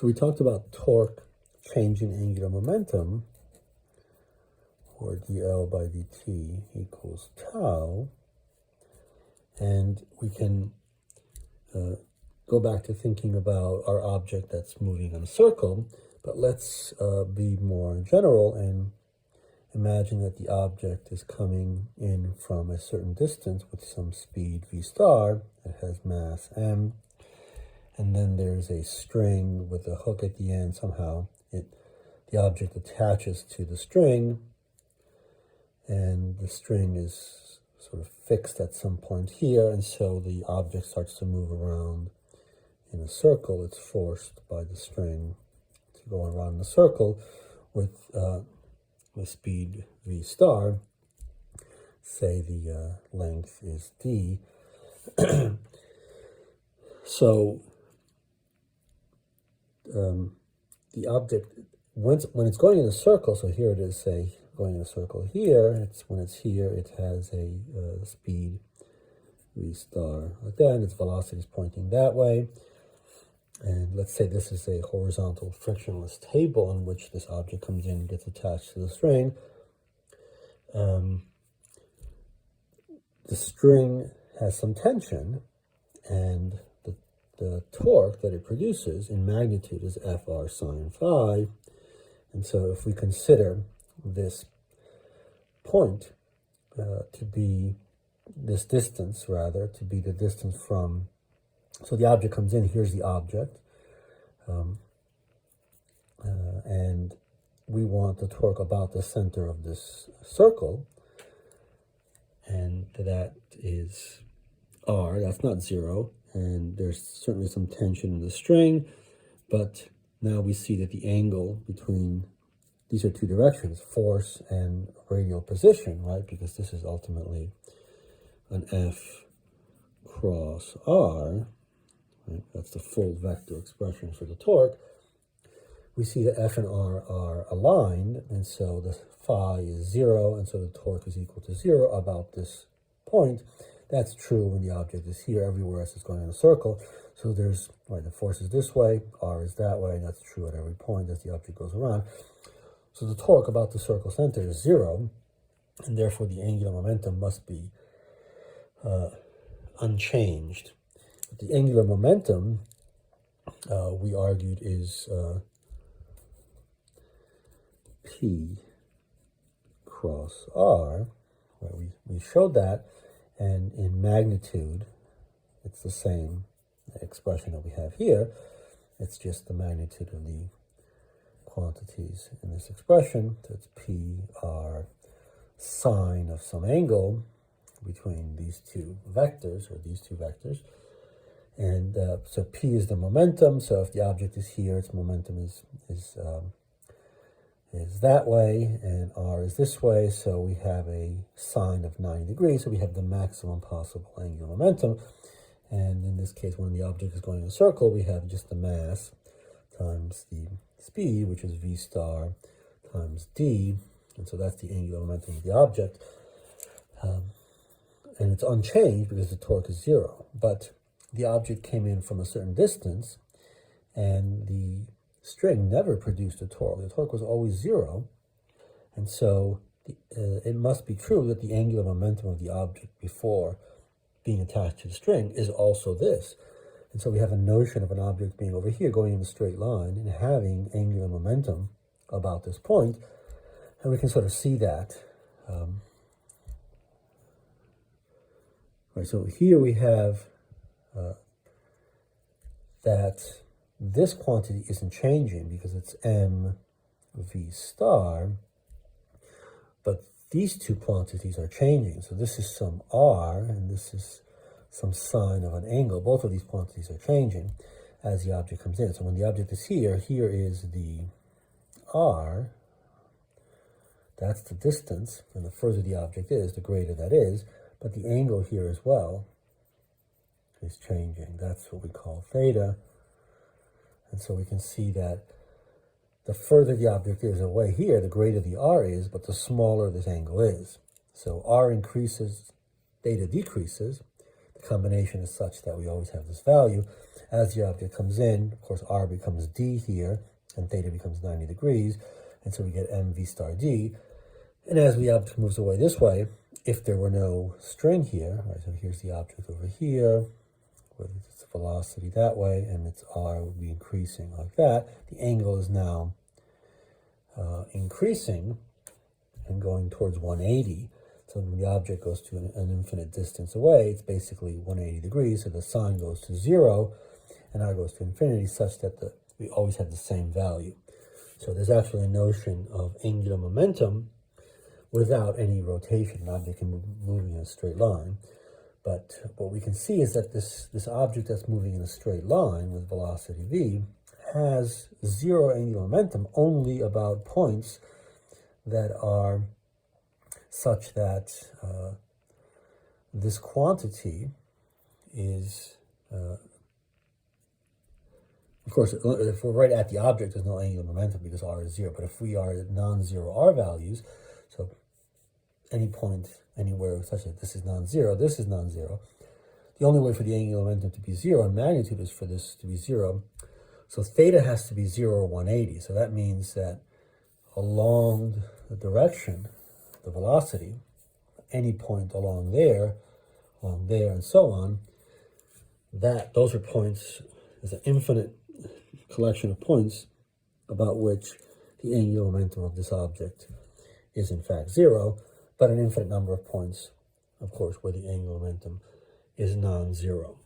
So we talked about torque changing angular momentum, or dL by dt equals tau, and we can go back to thinking about our object that's moving in a circle, but let's be more general and imagine that the object is coming in from a certain distance with some speed v star. It has mass m, and then there's a string with a hook at the end. Somehow the object attaches to the string, and the string is sort of fixed at some point here, and so the object starts to move around in a circle. It's forced by the string to go around the circle with speed v star. Say the length is d. So the object, when it's going in a circle, so here it is, say, going in a circle here, when it's here, it has a speed v star like that, and its velocity is pointing that way. And let's say this is a horizontal frictionless table in which this object comes in and gets attached to the string. The string has some tension, and the torque that it produces in magnitude is Fr sine phi. And so if we consider this point to be this distance, rather, to be the distance from, so the object comes in, here's the object, and we want the torque about the center of this circle, and that is R. That's not zero, and there's certainly some tension in the string, but now we see that the angle between, these are two directions, force and radial position, right? Because this is ultimately an F cross R, right? That's the full vector expression for the torque. We see that F and R are aligned, and so the phi is zero, and so the torque is equal to zero about this point. That's true when the object is here. Everywhere else is going in a circle. So there's, right, the force is this way, R is that way, and that's true at every point as the object goes around. So the torque about the circle center is zero, and therefore the angular momentum must be unchanged. But the angular momentum, we argued, is P cross R. Right, we showed that, and in magnitude, it's the same expression that we have here. It's just the magnitude of the quantities in this expression. So it's P R sine of some angle between these two vectors, or these two vectors. And so P is the momentum. So if the object is here, its momentum is that way, and R is this way. So we have a sine of 90 degrees. So we have the maximum possible angular momentum. And in this case, when the object is going in a circle, we have just the mass times the speed, which is v star times d. And so that's the angular momentum of the object. And it's unchanged because the torque is zero. But the object came in from a certain distance, and the string never produced a torque. The torque was always zero. And so it must be true that the angular momentum of the object before being attached to the string is also this. And so we have a notion of an object being over here going in a straight line and having angular momentum about this point. And we can sort of see that. Right, so here we have that this quantity isn't changing because it's m v star, but these two quantities are changing. So this is some r, and this is some sine of an angle. Both of these quantities are changing as the object comes in. So when the object is here, here is the r, that's the distance, and the further the object is, the greater that is, but the angle here as well is changing. That's what we call theta. And so we can see that the further the object is away here, the greater the r is, but the smaller this angle is. So r increases, theta decreases. the combination is such that we always have this value. As the object comes in, of course, r becomes d here, and theta becomes 90 degrees, and so we get mv star d. And as the object moves away this way, if there were no string here, right, so here's the object over here, with its velocity that way, and its r would be increasing like that, the angle is now increasing and going towards 180. So when the object goes to an infinite distance away, it's basically 180 degrees, so the sine goes to 0, and r goes to infinity, such that we always have the same value. So there's actually a notion of angular momentum without any rotation. An object can move moving in a straight line. But what we can see is that this object that's moving in a straight line with velocity v has zero angular momentum only about points that are such that this quantity is, of course, if we're right at the object, there's no angular momentum because r is 0. But if we are at non-zero r values, so any point anywhere such that this is non-zero, this is non-zero, the only way for the angular momentum to be 0 and magnitude is for this to be 0. So theta has to be 0 or 180. So that means that along the direction, the velocity, any point along there, and so on, those are points, there's an infinite collection of points about which the angular momentum of this object is in fact 0, but an infinite number of points, of course, where the angular momentum is non-zero.